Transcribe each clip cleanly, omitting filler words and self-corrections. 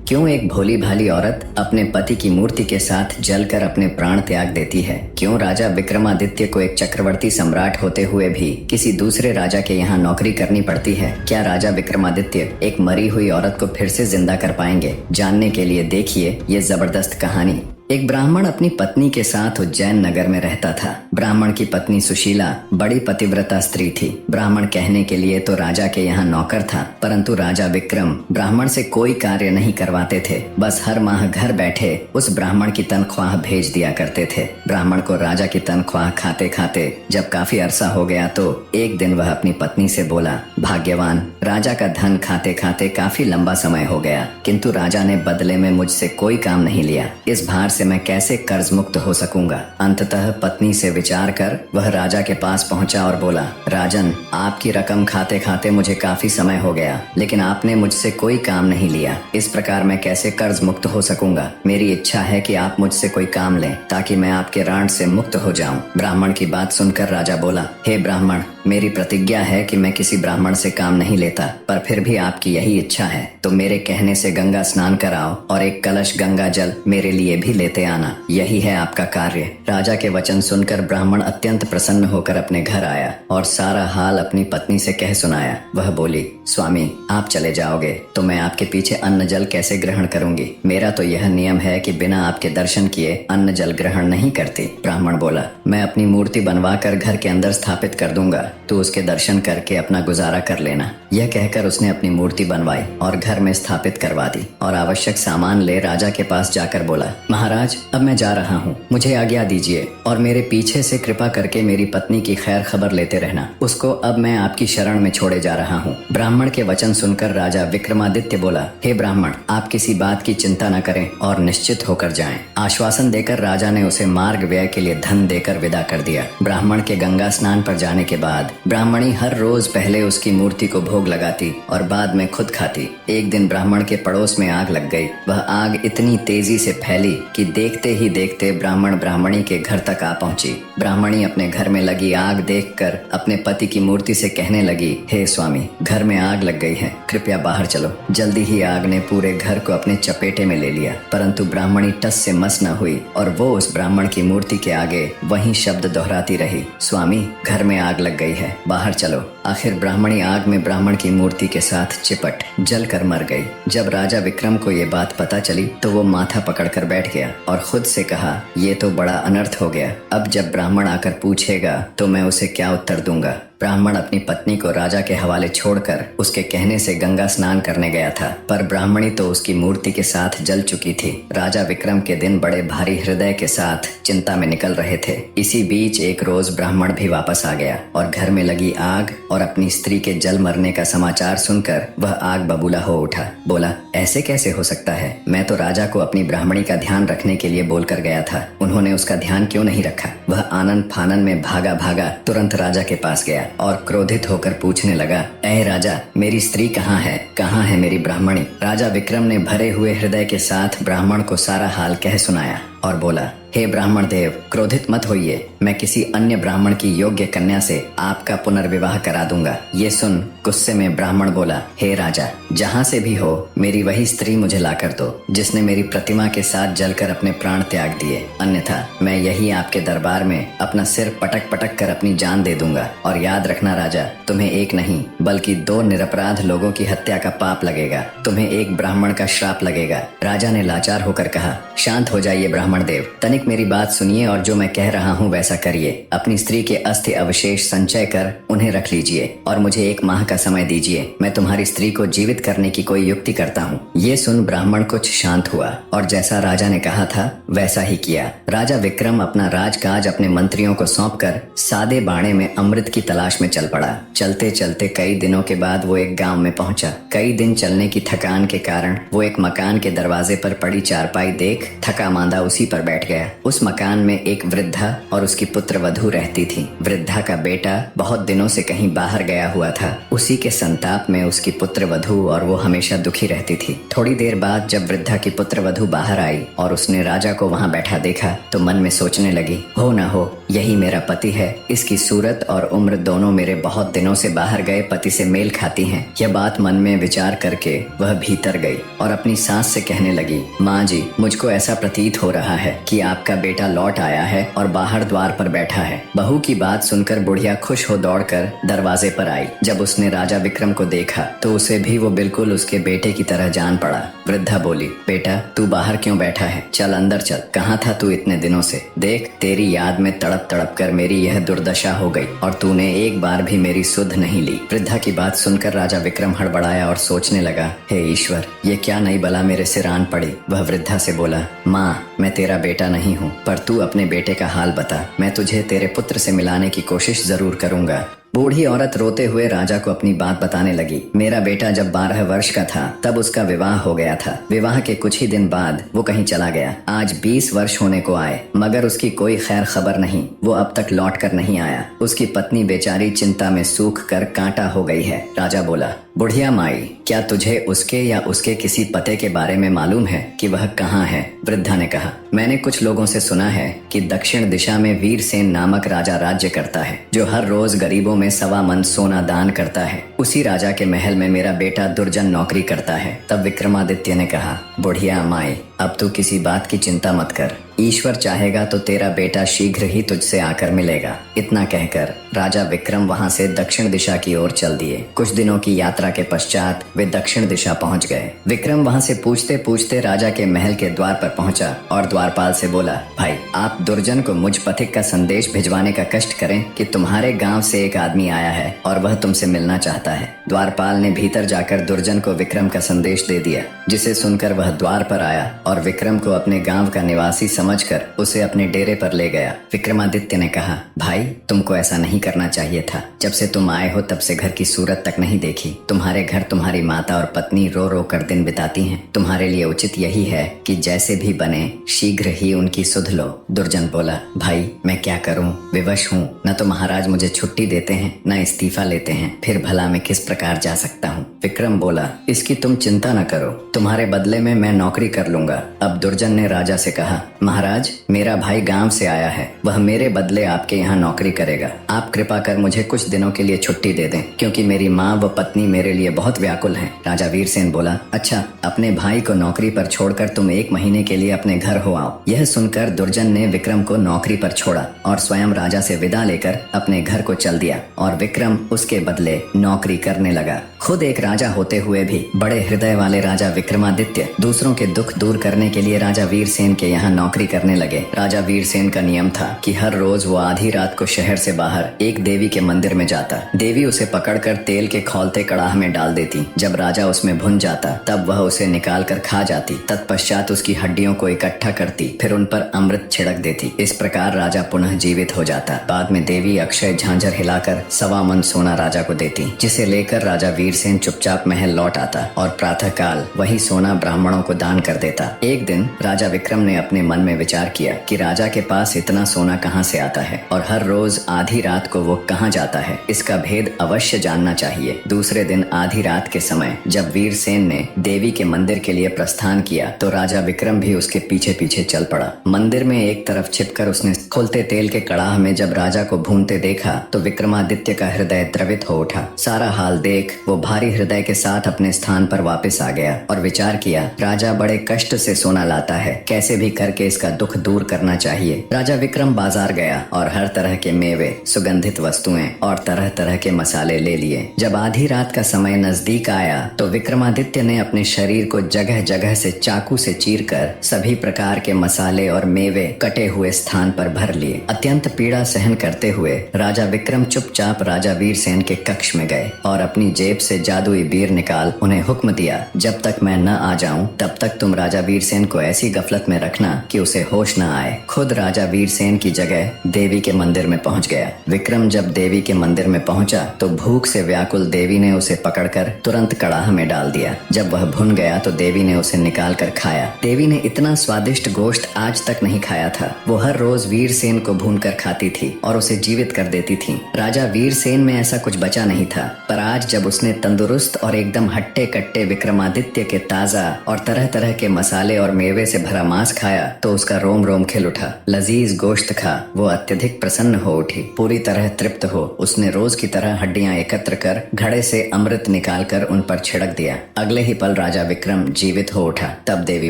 क्यों एक भोली भाली औरत अपने पति की मूर्ति के साथ जलकर अपने प्राण त्याग देती है? क्यों राजा विक्रमादित्य को एक चक्रवर्ती सम्राट होते हुए भी किसी दूसरे राजा के यहाँ नौकरी करनी पड़ती है? क्या राजा विक्रमादित्य एक मरी हुई औरत को फिर से जिंदा कर पाएंगे? जानने के लिए देखिए ये जबरदस्त कहानी। एक ब्राह्मण अपनी पत्नी के साथ उज्जैन नगर में रहता था। ब्राह्मण की पत्नी सुशीला बड़ी पतिव्रता स्त्री थी। ब्राह्मण कहने के लिए तो राजा के यहाँ नौकर था, परंतु राजा विक्रम ब्राह्मण से कोई कार्य नहीं करवाते थे। बस हर माह घर बैठे उस ब्राह्मण की तनख्वाह भेज दिया करते थे। ब्राह्मण को राजा की तनख्वाह खाते खाते जब काफी अरसा हो गया तो एक दिन वह अपनी पत्नी से बोला, भाग्यवान, राजा का धन खाते खाते काफी लंबा समय हो गया, किंतु राजा ने बदले में मुझसे कोई काम नहीं लिया। इस भार से मैं कैसे कर्ज मुक्त हो सकूंगा? अंततः पत्नी से विचार कर वह राजा के पास पहुंचा और बोला, राजन, आपकी रकम खाते खाते मुझे काफी समय हो गया, लेकिन आपने मुझसे कोई काम नहीं लिया। इस प्रकार मैं कैसे कर्ज मुक्त हो सकूंगा? मेरी इच्छा है कि आप मुझसे कोई काम लें ताकि मैं आपके ऋण से मुक्त हो जाऊं। ब्राह्मण की बात सुनकर राजा बोला, हे ब्राह्मण, मेरी प्रतिज्ञा है कि मैं किसी ब्राह्मण से काम नहीं लेता, पर फिर भी आपकी यही इच्छा है तो मेरे कहने से गंगा स्नान कराओ और एक कलश गंगा जल मेरे लिए भी लेते आना। यही है आपका कार्य। राजा के वचन सुनकर ब्राह्मण अत्यंत प्रसन्न होकर अपने घर आया और सारा हाल अपनी पत्नी से कह सुनाया। वह बोली, स्वामी, आप चले जाओगे तो मैं आपके पीछे अन्न जल कैसे ग्रहण करूंगी? मेरा तो यह नियम है कि बिना आपके दर्शन किए अन्न जल ग्रहण नहीं करती। ब्राह्मण बोला, मैं अपनी मूर्ति बनवा कर घर के अंदर स्थापित कर दूंगा, तू उसके दर्शन करके अपना गुजारा कर लेना। यह कहकर उसने अपनी मूर्ति बनवाई और घर में स्थापित करवा दी और आवश्यक सामान ले राजा के पास जाकर बोला, महाराज, अब मैं जा रहा हूँ, मुझे आज्ञा दीजिए और मेरे पीछे से कृपा करके मेरी पत्नी की खैर खबर लेते रहना। उसको अब मैं आपकी शरण में छोड़े जा रहा हूँ। ब्राह्मण के वचन सुनकर राजा विक्रमादित्य बोला, हे ब्राह्मण, आप किसी बात की चिंता न करें और निश्चित होकर जाएं। आश्वासन देकर राजा ने उसे मार्ग व्यय के लिए धन देकर विदा कर दिया। ब्राह्मण के गंगा स्नान पर जाने के बाद ब्राह्मणी हर रोज पहले उसकी मूर्ति को भोग लगाती और बाद में खुद खाती। एक दिन ब्राह्मण के पड़ोस में आग लग गई। वह आग इतनी तेजी से फैली कि देखते ही देखते ब्राह्मण ब्राह्मणी के घर तक आ पहुंची। ब्राह्मणी अपने घर में लगी आग देखकर अपने पति की मूर्ति से कहने लगी, हे स्वामी, घर में आग लग गई है, कृपया बाहर चलो। जल्दी ही आग ने पूरे घर को अपने चपेटे में ले लिया, परंतु ब्राह्मणी टस से मस न हुई और वो उस ब्राह्मण की मूर्ति के आगे वही शब्द दोहराती रही, स्वामी, घर में आग लग गई है, बाहर चलो। आखिर ब्राह्मणी आग में ब्राह्मण की मूर्ति के साथ चिपट जल कर मर गई। जब राजा विक्रम को ये बात पता चली तो वो माथा पकड़कर बैठ गया और खुद से कहा, ये तो बड़ा अनर्थ हो गया। अब जब ब्राह्मण आकर पूछेगा तो मैं उसे क्या उत्तर दूंगा? ब्राह्मण अपनी पत्नी को राजा के हवाले छोड़कर उसके कहने से गंगा स्नान करने गया था, पर ब्राह्मणी तो उसकी मूर्ति के साथ जल चुकी थी। राजा विक्रम के दिन बड़े भारी हृदय के साथ चिंता में निकल रहे थे। इसी बीच एक रोज ब्राह्मण भी वापस आ गया और घर में लगी आग और अपनी स्त्री के जल मरने का समाचार सुनकर वह आग बबूला हो उठा। बोला, ऐसे कैसे हो सकता है? मैं तो राजा को अपनी ब्राह्मणी का ध्यान रखने के लिए बोलकर गया था, उन्होंने उसका ध्यान क्यों नहीं रखा? वह आनन फानन में भागा भागा तुरंत राजा के पास गया और क्रोधित होकर पूछने लगा, ऐ राजा, मेरी स्त्री कहाँ है? कहाँ है मेरी ब्राह्मणी? राजा विक्रम ने भरे हुए हृदय के साथ ब्राह्मण को सारा हाल कह सुनाया और बोला, हे ब्राह्मण देव, क्रोधित मत होइए, मैं किसी अन्य ब्राह्मण की योग्य कन्या से आपका पुनर्विवाह करा दूंगा। ये सुन गुस्से में ब्राह्मण बोला, हे राजा, जहाँ से भी हो मेरी वही स्त्री मुझे लाकर दो जिसने मेरी प्रतिमा के साथ जलकर अपने प्राण त्याग दिए, अन्यथा मैं यही आपके दरबार में अपना सिर पटक पटक कर अपनी जान दे दूंगा। और याद रखना राजा, तुम्हें एक नहीं बल्कि 2 निरपराध लोगों की हत्या का पाप लगेगा, तुम्हें एक ब्राह्मण का श्राप लगेगा। राजा ने लाचार होकर कहा, शांत हो जाइए ब्राह्मण देव, तनिक मेरी बात सुनिए और जो मैं कह रहा हूँ वैसा करिए। अपनी स्त्री के अस्थि अवशेष संचय कर उन्हें रख लीजिए और मुझे 1 माह का समय दीजिए, मैं तुम्हारी स्त्री को जीवित करने की कोई युक्ति करता हूँ। ये सुन ब्राह्मण कुछ शांत हुआ और जैसा राजा ने कहा था वैसा ही किया। राजा विक्रम अपना राजकाज अपने मंत्रियों को सौंपकर सादे बाणे में अमृत की तलाश में चल पड़ा। चलते चलते कई दिनों के बाद वो एक गाँव में पहुंचा। कई दिन चलने की थकान के कारण वो एक मकान के दरवाजे पर पड़ी चारपाई देख थका मांदा उसी कुर्सी पर बैठ गया। उस मकान में एक वृद्धा और उसकी पुत्र वधू रहती थी। वृद्धा का बेटा बहुत दिनों से कहीं बाहर गया हुआ था। उसी के संताप में उसकी पुत्र वधू और वो हमेशा दुखी रहती थी। थोड़ी देर बाद जब वृद्धा की पुत्र वधू बाहर आई और उसने राजा को वहाँ बैठा देखा तो मन में सोचने लगी, हो न हो यही मेरा पति है। इसकी सूरत और उम्र दोनों मेरे बहुत दिनों से बाहर गए पति से मेल खाती हैं। यह बात मन में विचार करके वह भीतर गई और अपनी सास से कहने लगी, माँ जी, मुझको ऐसा प्रतीत हो रहा है कि आपका बेटा लौट आया है और बाहर द्वार पर बैठा है। बहू की बात सुनकर बुढ़िया खुश हो दौड़कर दरवाजे पर आई। जब उसने राजा विक्रम को देखा तो उसे भी वो बिल्कुल उसके बेटे की तरह जान पड़ा। वृद्धा बोली, बेटा तू बाहर क्यों बैठा है? चल अंदर चल। कहाँ था तू इतने दिनों से? देख तेरी याद में तड़प तड़प कर मेरी यह दुर्दशा हो गई और तूने एक बार भी मेरी सुध नहीं ली। वृद्धा की बात सुनकर राजा विक्रम हड़बड़ाया और सोचने लगा, हे ईश्वर, ये क्या नई बला मेरे सिर आन पड़ी। वह वृद्धा से बोला, माँ, मैं तेरा बेटा नहीं हूँ, पर तू अपने बेटे का हाल बता। मैं तुझे तेरे पुत्र से मिलाने की कोशिश जरूर करूंगा। बूढ़ी औरत रोते हुए राजा को अपनी बात बताने लगी। मेरा बेटा जब 12 वर्ष का था तब उसका विवाह हो गया था। विवाह के कुछ ही दिन बाद वो कहीं चला गया। आज 20 वर्ष होने को आए मगर उसकी कोई खैर खबर नहीं। वो अब तक लौट कर नहीं आया। उसकी पत्नी बेचारी चिंता में सूख कर कांटा हो गई है। राजा बोला, बुढ़िया माई, क्या तुझे उसके या उसके किसी पते के बारे में मालूम है कि वह कहाँ है? वृद्धा ने कहा, मैंने कुछ लोगों से सुना है कि दक्षिण दिशा में वीरसेन नामक राजा राज्य करता है, जो हर रोज गरीबों में 1.25 मन सोना दान करता है। उसी राजा के महल में मेरा बेटा दुर्जन नौकरी करता है। तब विक्रमादित्य ने कहा, बुढ़िया माई, अब तू किसी बात की चिंता मत कर। ईश्वर चाहेगा तो तेरा बेटा शीघ्र ही तुझसे आकर मिलेगा। इतना कहकर राजा विक्रम वहां से दक्षिण दिशा की ओर चल दिए। कुछ दिनों की यात्रा के पश्चात वे दक्षिण दिशा पहुंच गए। विक्रम वहां से पूछते पूछते राजा के महल के द्वार पर पहुंचा और द्वारपाल से बोला, भाई, आप दुर्जन को मुझ पथिक का संदेश भिजवाने का कष्ट करें कि तुम्हारे गांव से एक आदमी आया है और वह तुमसे मिलना चाहता है। द्वारपाल ने भीतर जाकर दुर्जन को विक्रम का संदेश दे दिया, जिसे सुनकर वह द्वार पर आया और विक्रम को अपने गांव का निवासी समझकर उसे अपने डेरे पर ले गया। विक्रमादित्य ने कहा, भाई, तुमको ऐसा नहीं करना चाहिए था। जब से तुम आए हो तब से घर की सूरत तक नहीं देखी। तुम्हारे घर तुम्हारी माता और पत्नी रो रो कर दिन बिताती हैं। तुम्हारे लिए उचित यही है कि जैसे भी बने शीघ्र ही उनकी सुध लो। दुर्जन बोला, भाई, मैं क्या करूं? विवश हूं। न तो महाराज मुझे छुट्टी देते हैं न इस्तीफा लेते हैं। फिर भला मैं किस प्रकार जा सकता हूं? विक्रम बोला, इसकी तुम चिंता न करो, तुम्हारे बदले में मैं नौकरी कर लूंगा। अब दुर्जन ने राजा से कहा, महाराज, मेरा भाई गांव से आया है, वह मेरे बदले आपके यहाँ नौकरी करेगा। आप कृपा कर मुझे कुछ दिनों के लिए छुट्टी दे दें, क्योंकि मेरी माँ व पत्नी मेरे लिए बहुत व्याकुल हैं। राजा वीरसेन बोला, अच्छा, अपने भाई को नौकरी पर छोड़कर तुम 1 महीने के लिए अपने घर हो आओ। यह सुनकर दुर्जन ने विक्रम को नौकरी पर छोड़ा और स्वयं राजा से विदा लेकर अपने घर को चल दिया और विक्रम उसके बदले नौकरी करने लगा। खुद एक राजा होते हुए भी बड़े हृदय वाले राजा विक्रमादित्य दूसरों के दुख दूर करने के लिए राजा वीरसेन के यहाँ नौकरी करने लगे। राजा वीरसेन का नियम था कि हर रोज वो आधी रात को शहर से बाहर एक देवी के मंदिर में जाता। देवी उसे पकड़कर तेल के खौलते कड़ाह में डाल देती। जब राजा उसमें भुन जाता तब वह उसे निकाल कर खा जाती। तत्पश्चात उसकी हड्डियों को इकट्ठा करती, फिर उन पर अमृत छिड़क देती। इस प्रकार राजा पुनः जीवित हो जाता। बाद में देवी अक्षय झांझर हिलाकर 1.25 मन सोना राजा को देती, जिसे लेकर राजा वीरसेन चुपचाप महल लौट आता और प्रातः काल वही सोना ब्राह्मणों को दान कर देता। एक दिन राजा विक्रम ने अपने मन में विचार किया कि राजा के पास इतना सोना कहाँ से आता है और हर रोज आधी रात को वो कहाँ जाता है। इसका भेद अवश्य जानना चाहिए। दूसरे दिन आधी रात के समय जब वीरसेन ने देवी के मंदिर के लिए प्रस्थान किया तो राजा विक्रम भी उसके पीछे पीछे चल पड़ा। मंदिर में एक तरफ छिपकर उसने खोलते तेल के कड़ाह में जब राजा को भूनते देखा तो विक्रमादित्य का हृदय द्रवित हो उठा। सारा हाल देख वो भारी हृदय के साथ अपने स्थान पर वापस आ गया और विचार किया, राजा बड़े कष्ट से सोना लाता है, कैसे भी करके इसका दुख दूर करना चाहिए। राजा विक्रम बाजार गया और हर तरह के मेवे, सुगंधित वस्तुएं और तरह तरह के मसाले ले लिए। जब आधी रात का समय नजदीक आया तो विक्रमादित्य ने अपने शरीर को जगह जगह से चाकू से चीरकर सभी प्रकार के मसाले और मेवे कटे हुए स्थान पर भर लिए। अत्यंत पीड़ा सहन करते हुए राजा विक्रम चुपचाप राजा वीरसेन के कक्ष में गए और अपनी जेब से जादुई बीर निकाल उन्हें हुक्म दिया, जब तक मैं न आ जाऊं तब तक तुम राजा वीरसेन को ऐसी गफलत में रखना कि उसे उसे होश न आए। खुद राजा वीरसेन की जगह देवी के मंदिर में पहुंच गया। विक्रम जब देवी के मंदिर में पहुंचा तो भूख से व्याकुल देवी ने उसे पकड़कर तुरंत कड़ाह में डाल दिया। जब वह भुन गया तो देवी ने उसे निकाल कर खाया। देवी ने इतना स्वादिष्ट गोश्त आज तक नहीं खाया था। वो हर रोज वीरसेन को भून कर खाती थी और उसे जीवित कर देती थी। राजा वीरसेन में ऐसा कुछ बचा नहीं था, पर आज जब उसने तंदुरुस्त और एकदम हट्टे कट्टे विक्रमादित्य के ताजा और तरह तरह के मसाले और मेवे से भरा मांस खाया तो उसका रोम रोम खिल उठा। लजीज गोश्त खा वो अत्यधिक प्रसन्न हो उठी। पूरी तरह तृप्त हो उसने रोज की तरह हड्डियां एकत्र कर घड़े से अमृत निकालकर उन पर छिड़क दिया। अगले ही पल राजा विक्रम जीवित हो उठा। तब देवी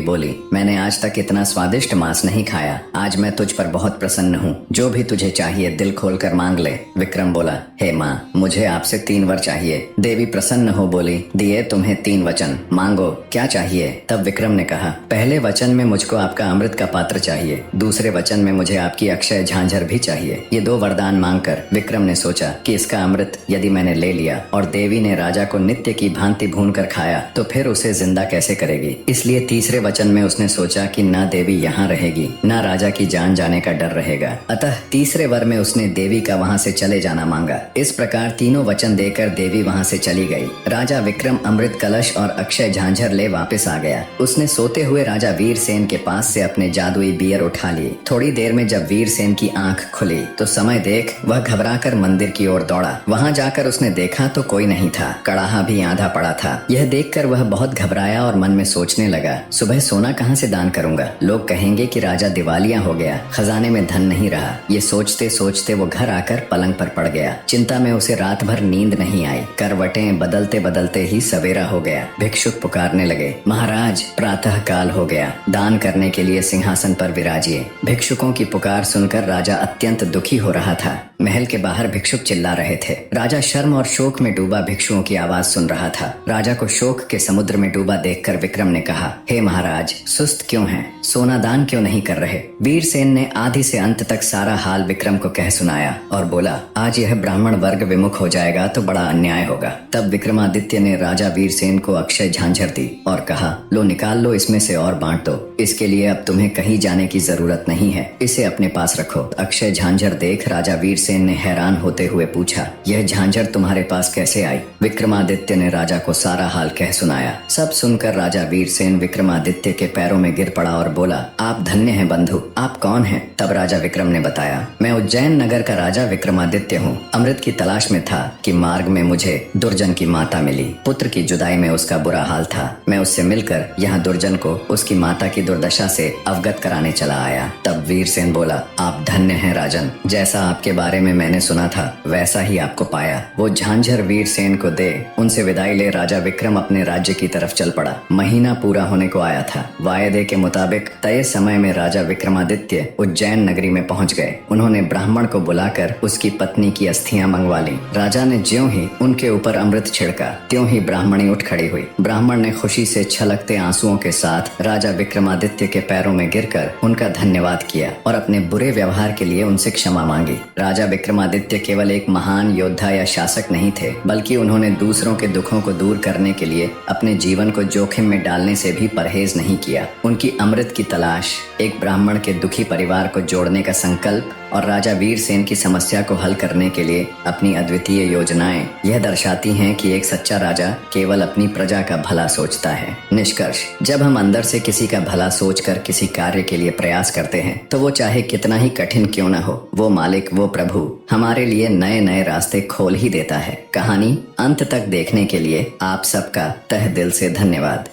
बोली, मैंने आज तक इतना स्वादिष्ट मांस नहीं खाया। आज मैं तुझ पर बहुत प्रसन्न हूँ। जो भी तुझे चाहिए दिल खोल कर मांग ले। विक्रम बोला, हे माँ, मुझे आपसे 3 वर चाहिए। देवी प्रसन्न हो बोली, दिए तुम्हें 3 वचन, मांगो क्या चाहिए। तब विक्रम ने कहा, पहले वचन में मुझको आपका अमृत का पात्र चाहिए, दूसरे वचन में मुझे आपकी अक्षय झांझर भी चाहिए। ये 2 वरदान मांगकर विक्रम ने सोचा कि इसका अमृत यदि मैंने ले लिया और देवी ने राजा को नित्य की भांति भून कर खाया तो फिर उसे जिंदा कैसे करेगी। इसलिए तीसरे वचन में उसने सोचा कि न देवी यहाँ रहेगी न राजा की जान जाने का डर रहेगा। अतः तीसरे वर में उसने देवी का वहाँ से चले जाना मांगा। इस प्रकार तीनों वचन देकर देवी वहाँ से चली गई। राजा विक्रम अमृत कलश और अक्षय झांझर ले वापस आ गया। उसने सोते हुए राजा वीरसेन के पास से अपने जादुई बियर उठा लिए। थोड़ी देर में जब वीरसेन की आंख खुली तो समय देख वह घबराकर मंदिर की ओर दौड़ा। वहां जाकर उसने देखा तो कोई नहीं था। कड़ाहा भी आधा पड़ा था। यह देखकर वह बहुत घबराया और मन में सोचने लगा, सुबह सोना कहां से दान करूंगा। लोग कहेंगे कि राजा दिवालिया हो गया, खजाने में धन नहीं रहा। ये सोचते सोचते वो घर आकर पलंग पर पड़ गया। चिंता में उसे रात भर नींद नहीं आई। करवटें बदलते बदलते ही सवेरा हो गया। भिक्षुक पुकारने लगे, महाराज प्रातः काल हो गया, दान करने के लिए सिंहासन पर विराजिए। भिक्षुकों की पुकार सुनकर राजा अत्यंत दुखी हो रहा था। महल के बाहर भिक्षुक चिल्ला रहे थे। राजा शर्म और शोक में डूबा भिक्षुओं की आवाज सुन रहा था। राजा को शोक के समुद्र में डूबा देखकर विक्रम ने कहा, हे महाराज, सुस्त क्यों हैं? सोना दान क्यों नहीं कर रहे? वीरसेन ने आदि से अंत तक सारा हाल विक्रम को कह सुनाया और बोला, आज यह ब्राह्मण वर्ग विमुख हो जाएगा तो बड़ा अन्याय होगा। तब विक्रमादित्य ने राजा वीरसेन को अक्षय झांझर दी और कहा, लो निकाल लो इसमें से और बांट दो। इसके लिए अब तुम्हें कहीं जाने की जरूरत नहीं है, इसे अपने पास रखो। अक्षय झांझर देख राजा वीरसेन ने हैरान होते हुए पूछा, यह झांझर तुम्हारे पास कैसे आई? विक्रमादित्य ने राजा को सारा हाल कह सुनाया। सब सुनकर राजा वीरसेन विक्रमादित्य के पैरों में गिर पड़ा और बोला, आप धन्य हैं बंधु, आप कौन हैं? तब राजा विक्रम ने बताया, मैं उज्जैन नगर का राजा विक्रमादित्य हूँ। अमृत की तलाश में था कि मार्ग में मुझे दुर्जन की माता मिली। पुत्र की जुदाई में उसका बुरा हाल था। मैं उससे मिलकर यहाँ दुर्जन को उसकी माता की दुर्दशा से अवगत कराने चला आया। तब वीरसेन बोला, आप धन्य हैं राजन, जैसा आपके बारे में मैंने सुना था वैसा ही आपको पाया। वो झांझर वीरसेन को दे उनसे विदाई ले राजा विक्रम अपने राज्य की तरफ चल पड़ा। महीना पूरा होने को आया था। वायदे के मुताबिक तय समय में राजा विक्रमादित्य उज्जैन नगरी में पहुंच गए। उन्होंने ब्राह्मण को बुलाकर उसकी पत्नी की अस्थियां मंगवा ली। राजा ने ज्यों ही उनके ऊपर अमृत छिड़का त्यों ही ब्राह्मणी उठ खड़ी हुई। ब्राह्मण ने खुशी से छलकते आंसुओं के साथ राजा विक्रमादित्य के पैरों में गिरकर उनका धन्यवाद किया और अपने बुरे व्यवहार के लिए उनसे क्षमा मांगी। राजा विक्रमादित्य केवल एक महान योद्धा या शासक नहीं थे, बल्कि उन्होंने दूसरों के दुखों को दूर करने के लिए अपने जीवन को जोखिम में डालने से भी परहेज नहीं किया। उनकी अमृत की तलाश, एक ब्राह्मण के दुखी परिवार को जोड़ने का संकल्प और राजा वीरसेन की समस्या को हल करने के लिए अपनी अद्वितीय योजनाएं यह दर्शाती हैं कि एक सच्चा राजा केवल अपनी प्रजा का भला सोचता है। निष्कर्ष, जब हम अंदर से किसी का भला सोचकर किसी कार्य के लिए प्रयास करते हैं तो वो चाहे कितना ही कठिन क्यों न हो, वो मालिक, वो प्रभु हमारे लिए नए नए रास्ते खोल ही देता है। कहानी अंत तक देखने के लिए आप सबका तहे दिल से धन्यवाद।